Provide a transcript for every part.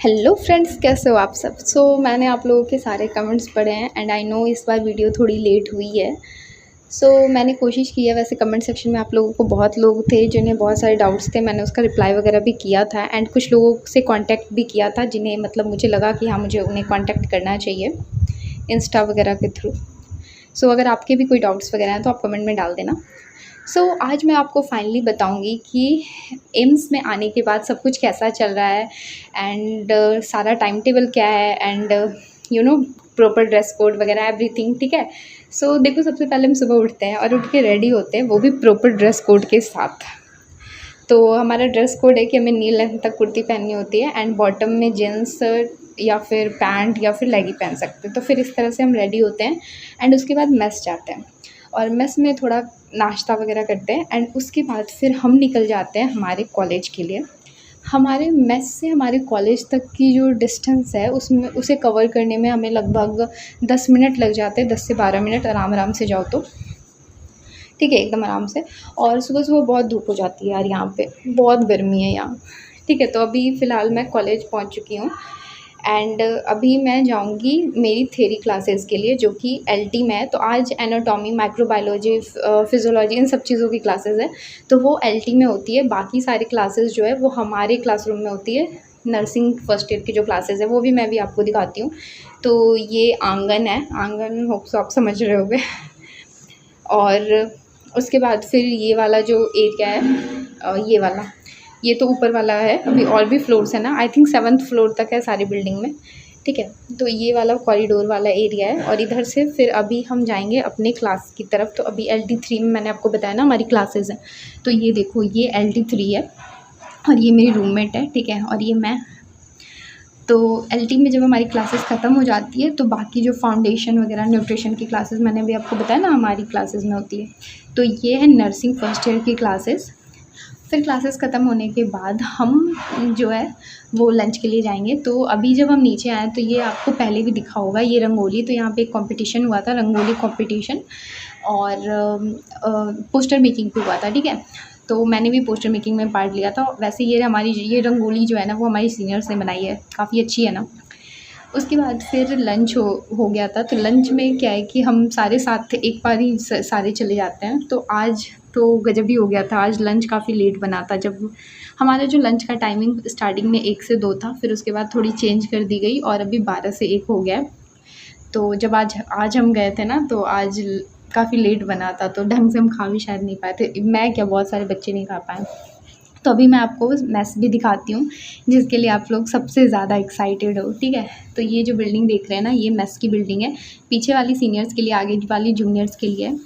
Hello friends, कैसे हो आप सब। मैंने आप लोगों के सारे कमेंट्स पढ़े हैं एंड आई नो इस बार वीडियो थोड़ी लेट हुई है। मैंने कोशिश की है। वैसे कमेंट सेक्शन में आप लोगों को बहुत लोग थे जिन्हें बहुत सारे डाउट्स थे। मैंने उसका रिप्लाई वगैरह भी किया था एंड कुछ लोगों से कांटेक्ट भी किया था जिन्हें मतलब मुझे लगा कि हाँ, मुझे उन्हें कांटेक्ट करना चाहिए इंस्टा वगैरह के थ्रू। अगर आपके भी कोई डाउट्स वगैरह हैं तो आप कमेंट में डाल देना। आज मैं आपको फाइनली बताऊंगी कि एम्स में आने के बाद सब कुछ कैसा चल रहा है एंड सारा टाइम टेबल क्या है एंड प्रॉपर ड्रेस कोड वगैरह एवरीथिंग। ठीक है। देखो, सबसे पहले हम सुबह उठते हैं और उठ के रेडी होते हैं, वो भी प्रॉपर ड्रेस कोड के साथ। तो हमारा ड्रेस कोड है कि हमें नी लेंथ तक कुर्ती पहननी होती है एंड बॉटम में जीन्स या फिर पैंट या फिर लेगी पहन सकते हैं। तो फिर इस तरह से हम रेडी होते हैं एंड उसके बाद मेस जाते हैं और मेस में थोड़ा नाश्ता वगैरह करते हैं एंड उसके बाद फिर हम निकल जाते हैं हमारे कॉलेज के लिए। हमारे मेस से हमारे कॉलेज तक की जो डिस्टेंस है उसमें उसे कवर करने में हमें लगभग 10 मिनट लग जाते हैं। 10 से 12 मिनट आराम से जाओ तो ठीक है, एकदम आराम से। और सुबह सुबह बहुत धूप हो जाती है यार, यहाँ पे बहुत गर्मी है यहाँ। ठीक है। तो अभी फ़िलहाल मैं कॉलेज पहुँच चुकी हूँ एंड अभी मैं जाऊंगी मेरी थ्योरी क्लासेस के लिए जो कि एलटी में है। तो आज एनाटॉमी, माइक्रोबायोलॉजी, फिजियोलॉजी, इन सब चीज़ों की क्लासेस है तो वो एलटी में होती है। बाकी सारी क्लासेस जो है वो हमारे क्लासरूम में होती है। नर्सिंग फर्स्ट ईयर की जो क्लासेस है वो भी मैं भी आपको दिखाती हूँ। तो ये आंगन है, आंगन होप सो आप समझ रहे होगे। और उसके बाद फिर ये वाला जो एरिया है, ये तो ऊपर वाला है। अभी और भी फ्लोर्स है ना, आई थिंक 7th फ्लोर तक है सारी बिल्डिंग में। ठीक है। तो ये वाला कॉरिडोर वाला एरिया है और इधर से फिर अभी हम जाएंगे अपने क्लास की तरफ। तो अभी LT3 में मैंने आपको बताया ना हमारी क्लासेस हैं। तो ये देखो, ये LT3 है और ये मेरी रूममेट है। ठीक है। और ये मैं। तो एलटी में जब हमारी क्लासेस ख़त्म हो जाती है तो बाकी जो फाउंडेशन वगैरह, न्यूट्रिशन की क्लासेस मैंने भी आपको बताया ना हमारी क्लासेस में होती है। तो ये है नर्सिंग फर्स्ट ईयर की क्लासेस। फिर क्लासेस ख़त्म होने के बाद हम जो है वो लंच के लिए जाएंगे। तो अभी जब हम नीचे आए तो ये आपको पहले भी दिखा होगा, ये रंगोली। तो यहाँ पे एक कंपटीशन हुआ था, रंगोली कंपटीशन, और पोस्टर मेकिंग भी हुआ था। ठीक है। तो मैंने भी पोस्टर मेकिंग में पार्ट लिया था। वैसे ये रंगोली जो है ना वो हमारी सीनियर्स ने बनाई है, काफ़ी अच्छी है ना। उसके बाद फिर लंच हो गया था। तो लंच में क्या है कि हम सारे साथ एक बार ही सारे चले जाते हैं। तो आज तो गजब ही हो गया था। आज लंच काफ़ी लेट बना था। जब हमारा जो लंच का टाइमिंग स्टार्टिंग में 1 से 2 था, फिर उसके बाद थोड़ी चेंज कर दी गई और अभी 12 से 1 हो गया है। तो जब आज हम गए थे ना तो आज काफ़ी लेट बना था तो ढंग से हम खा भी शायद नहीं पाए थे। मैं क्या, बहुत सारे बच्चे नहीं खा पाए। तो अभी मैं आपको मेस भी दिखाती हूँ जिसके लिए आप लोग सबसे ज़्यादा एक्साइटेड हो। ठीक है। तो ये जो बिल्डिंग देख रहे हैं ना, ये मेस की बिल्डिंग है। पीछे वाली सीनियर्स के लिए, आगे वाली जूनियर्स के लिए।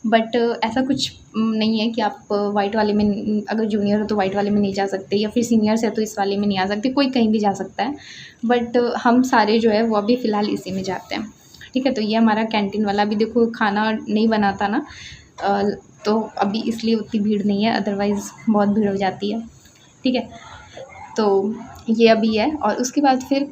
बट ऐसा कुछ नहीं है कि आप वाइट वाले में, अगर जूनियर हो तो वाइट वाले में नहीं जा सकते, या फिर सीनियर्स है तो इस वाले में नहीं आ सकते। कोई कहीं भी जा सकता है। बट हम सारे जो है वो अभी फ़िलहाल इसी में जाते हैं। ठीक है। तो ये हमारा कैंटीन वाला, अभी देखो खाना नहीं बना था ना, तो अभी इसलिए उतनी भीड़ नहीं है, अदरवाइज़ बहुत भीड़ हो जाती है। ठीक है। तो ये अभी है और उसके बाद फिर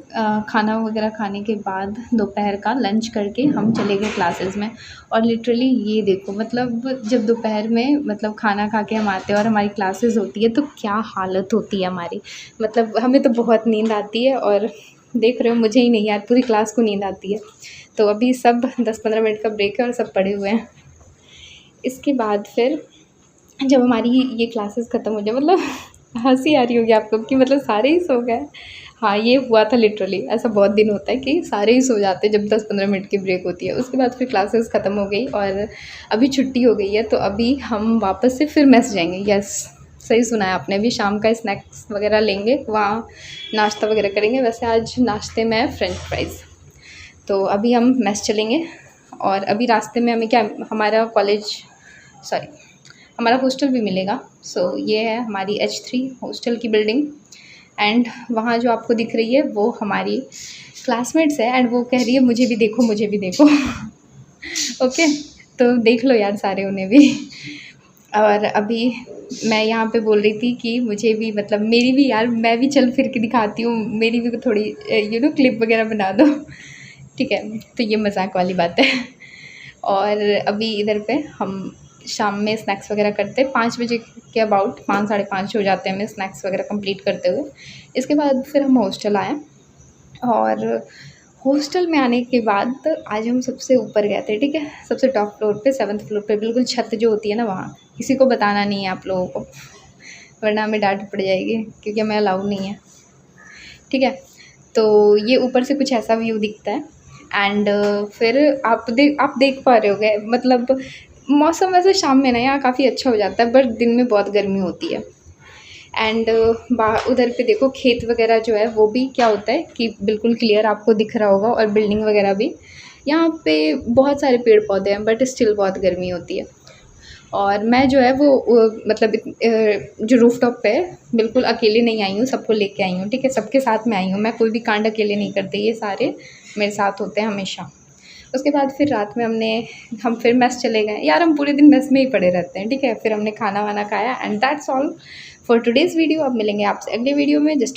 खाना वगैरह खाने के बाद दोपहर का लंच करके हम चले गए क्लासेस में। और लिटरली ये देखो, मतलब जब दोपहर में मतलब खाना खा के हम आते हैं और हमारी क्लासेस होती है तो क्या हालत होती है हमारी। मतलब हमें तो बहुत नींद आती है और देख रहे हो मुझे ही नहीं यार, पूरी क्लास को नींद आती है। तो अभी सब 10-15 मिनट का ब्रेक है और सब पड़े हुए हैं। इसके बाद फिर जब हमारी ये क्लासेस ख़त्म हो जाए, मतलब हंसी आ रही होगी आप लोग कि मतलब सारे ही सो गए। हाँ, ये हुआ था लिटरली। ऐसा बहुत दिन होता है कि सारे ही सो जाते हैं जब 10-15 मिनट की ब्रेक होती है। उसके बाद फिर क्लासेस ख़त्म हो गई और अभी छुट्टी हो गई है। तो अभी हम वापस से फिर मेस जाएंगे। यस, सही सुना है आपने। अभी शाम का स्नैक्स वगैरह लेंगे, वहाँ नाश्ता वगैरह करेंगे। वैसे आज नाश्ते में है फ्रेंच फ्राइज़। तो अभी हम मेस चलेंगे और अभी रास्ते में हमें क्या, हमारा हॉस्टल भी मिलेगा। ये है हमारी H3 हॉस्टल की बिल्डिंग एंड वहाँ जो आपको दिख रही है वो हमारी क्लासमेट्स है एंड वो कह रही है मुझे भी देखो, मुझे भी देखो। ओके। तो देख लो यार सारे उन्हें भी। और अभी मैं यहाँ पे बोल रही थी कि मुझे भी, मतलब मेरी भी यार, मैं भी चल फिर के दिखाती हूँ, मेरी भी थोड़ी क्लिप वगैरह बना दो। ठीक है। तो ये मजाक वाली बात है। और अभी इधर पे हम शाम में स्नैक्स वगैरह करते, 5 बजे के अबाउट 5 साढ़े 5 हो जाते हैं हमें स्नैक्स वगैरह कंप्लीट करते हुए। इसके बाद फिर हम हॉस्टल आए और हॉस्टल में आने के बाद आज हम सबसे ऊपर गए थे, ठीक है, सबसे टॉप फ्लोर पे, 7th फ्लोर पे, बिल्कुल छत जो होती है ना वहाँ। किसी को बताना नहीं है आप लोगों को, वरना हमें डांट पड़ जाएगी क्योंकि हमें अलाउ नहीं है, ठीक है। तो ये ऊपर से कुछ ऐसा व्यू दिखता है एंड फिर आप देख पा रहे होगे, मतलब मौसम वैसे शाम में ना यहाँ काफ़ी अच्छा हो जाता है, बट दिन में बहुत गर्मी होती है। एंड उधर पे देखो खेत वगैरह जो है वो भी क्या होता है कि बिल्कुल क्लियर आपको दिख रहा होगा, और बिल्डिंग वगैरह भी। यहाँ पे बहुत सारे पेड़ पौधे हैं बट स्टिल बहुत गर्मी होती है। और मैं जो है वो मतलब जो रूफटॉप पे है, बिल्कुल अकेले नहीं आई हूँ, सबको लेके आई हूँ, ठीक है, सबके साथ में आई हूँ। मैं कोई भी कांड अकेले नहीं करती, ये सारे मेरे साथ होते हैं हमेशा। उसके बाद फिर रात में हम फिर मेस चले गए यार, हम पूरे दिन मेस में ही पड़े रहते हैं, ठीक है। फिर हमने खाना वाना खाया and that's all for today's video. अब मिलेंगे आपसे अगले वीडियो में। जस्ट